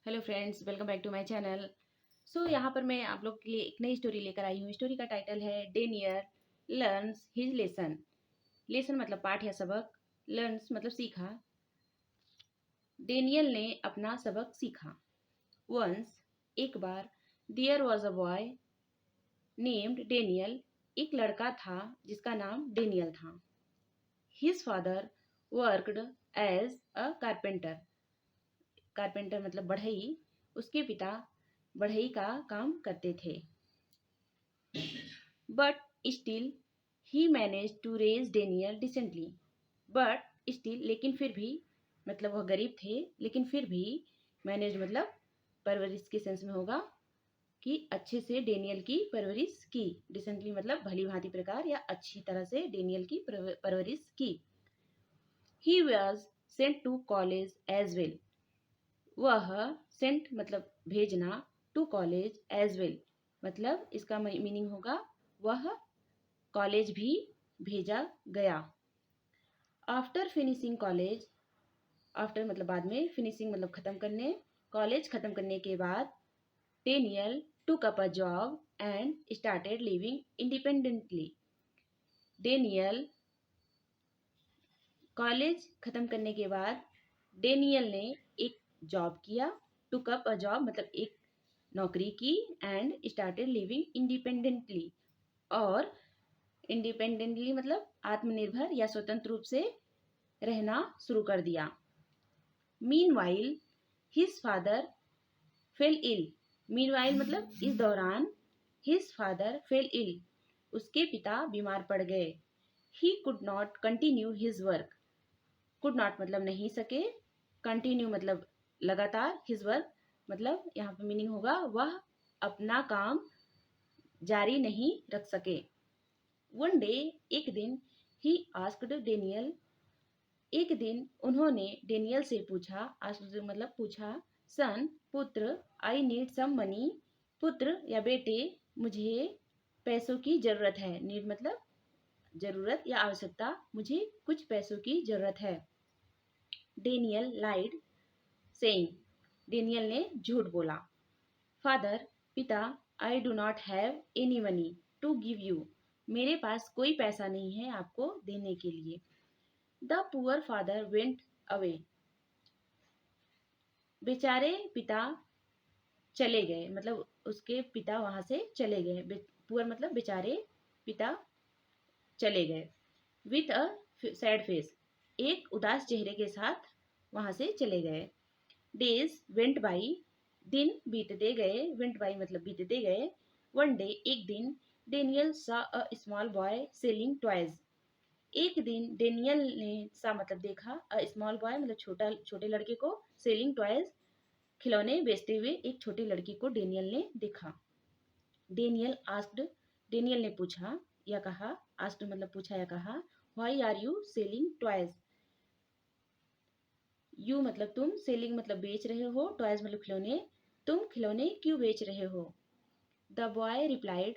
Hello friends, welcome back to my channel. यहाँ पर मैं आप लोग के लिए एक नई स्टोरी लेकर आई हूँ। स्टोरी का टाइटल है denier learns his lesson. Lesson मतलब पाठ या सबक, लर्न्स मतलब सीखा। डेनियल ने अपना सबक सीखा। वंस एक बार, there was a boy named Daniel. एक लड़का था जिसका नाम डेनियल था। His father worked as a carpenter. Carpenter मतलब बढ़ई। उसके पिता बढ़ई का काम करते थे। But still he manage to raise Daniel decently. But still लेकिन फिर भी, मतलब वह गरीब थे लेकिन फिर भी, मैनेज मतलब परवरिश के सेंस में होगा कि अच्छे से डेनियल की परवरिश की। डिसेंटली मतलब भली भांति प्रकार या अच्छी तरह से डेनियल की परवरिश की। He was sent to college as well. वह सेंट मतलब भेजना, टू कॉलेज एज वेल मतलब इसका मीनिंग होगा वह कॉलेज भी भेजा गया। आफ्टर फिनिशिंग कॉलेज, आफ्टर मतलब बाद में, फिनिशिंग मतलब खत्म करने, कॉलेज खत्म करने के बाद Daniel took up a job and started living independently. Daniel college खत्म करने के बाद डेनियल ने एक जॉब किया। टुक अप अ जॉब मतलब एक नौकरी की, एंड स्टार्टेड लिविंग इंडिपेंडेंटली और इंडिपेंडेंटली मतलब आत्मनिर्भर या स्वतंत्र रूप से रहना शुरू कर दिया। Meanwhile his father fell ill. Meanwhile मतलब इस दौरान, हिज फादर फेल इल उसके पिता बीमार पड़ गए। He could not continue his work. Could not मतलब नहीं सके, कंटिन्यू मतलब लगातार, हिज वर्क मतलब यहाँ पे मीनिंग होगा वह अपना काम जारी नहीं रख सके। वन डे एक दिन, ही आस्क्ड डेनियल। एक दिन उन्होंने डेनियल से पूछा, आस्क्ड मतलब पूछा, सन पुत्र, आई नीड सम मनी। पुत्र या बेटे, मुझे पैसों की जरूरत है। नीड मतलब जरूरत या आवश्यकता, मुझे कुछ पैसों की जरूरत है। डेनियल लाइड सेइंग। डेनियल ने झूठ बोला। फादर पिता, I do not have any money to give you. मेरे पास कोई पैसा नहीं है आपको देने के लिए। The poor father went away. बेचारे पिता चले गए, मतलब उसके पिता वहां से चले गए। पुअर मतलब बेचारे पिता चले गए। विथ अ सैड फेस, एक उदास चेहरे के साथ वहां से चले गए। डेज वेंट बाई, दिन बीतते गए। वेंट बाई मतलब बीतते गए। वन डे एक दिन, डेनियल सा a small boy selling toys. एक दिन डेनियल ने सा मतलब देखा, अ स्मॉल बॉय मतलब छोटे लड़के को, सेलिंग टॉयज खिलौने बेचते हुए एक छोटी लड़की को डेनियल ने देखा। डेनियल आस्क्ड, डेनियल ने पूछा या कहा, आस्क्ड मतलब पूछा या कहा, why are you selling toys. You मतलब तुम, सेलिंग मतलब बेच रहे हो, टॉयज मतलब खिलौने, तुम खिलौने क्यों बेच रहे हो। द बॉय रिप्लाइड,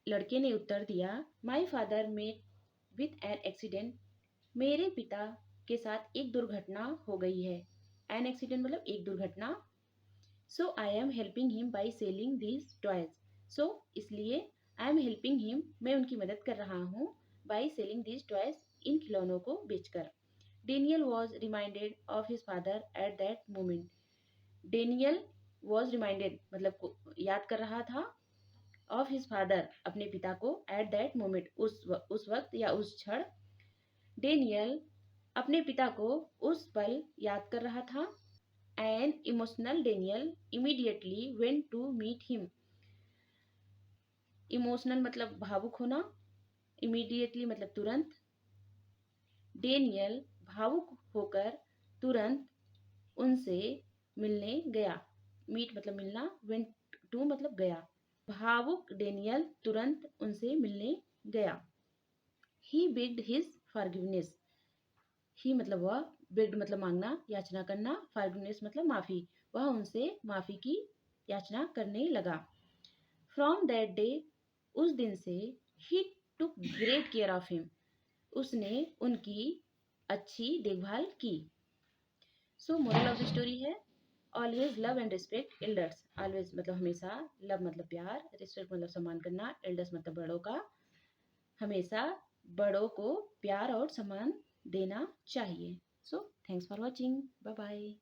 लड़के ने उत्तर दिया, my father met with an accident. मेरे पिता के साथ एक दुर्घटना हो गई है। एन एक्सीडेंट मतलब एक दुर्घटना। So I am helping him by selling these toys. So इसलिए आई एम हेल्पिंग हिम मैं उनकी मदद कर रहा हूँ, बाई सेलिंग दीज टॉयज इन खिलौनों को बेचकर। Daniel was reminded of his father at that moment. Daniel was reminded मतलब याद कर रहा था, ऑफ हिज फादर अपने पिता को, एट दैट मोमेंट उस वक्त या उस क्षण। डेनियल अपने पिता को उस पल याद कर रहा था। An emotional Daniel immediately went to meet him. Emotional मतलब भावुक होना, इमीडिएटली मतलब तुरंत। डेनियल भावुक होकर तुरंत उनसे मिलने गया। मीट मतलब मिलना, वेंट टू मतलब गया। भावुक डेनियल तुरंत उनसे मिलने गया। ही बेग्ड हिज फॉरगिवनेस। ही मतलब वह, बेग्ड मतलब मांगना, याचना करना, फॉरगिवनेस मतलब माफी। वह उनसे माफी की याचना करने लगा। फ्रॉम दैट डे, उस दिन से, he took great care of him. उसने उनकी अच्छी देखभाल की। So moral of the story है, always love and respect elders. Always मतलब हमेशा, लव मतलब प्यार, रिस्पेक्ट मतलब सम्मान करना, एल्डर्स मतलब बड़ों का। हमेशा बड़ों को प्यार और सम्मान देना चाहिए। So thanks for watching, bye bye.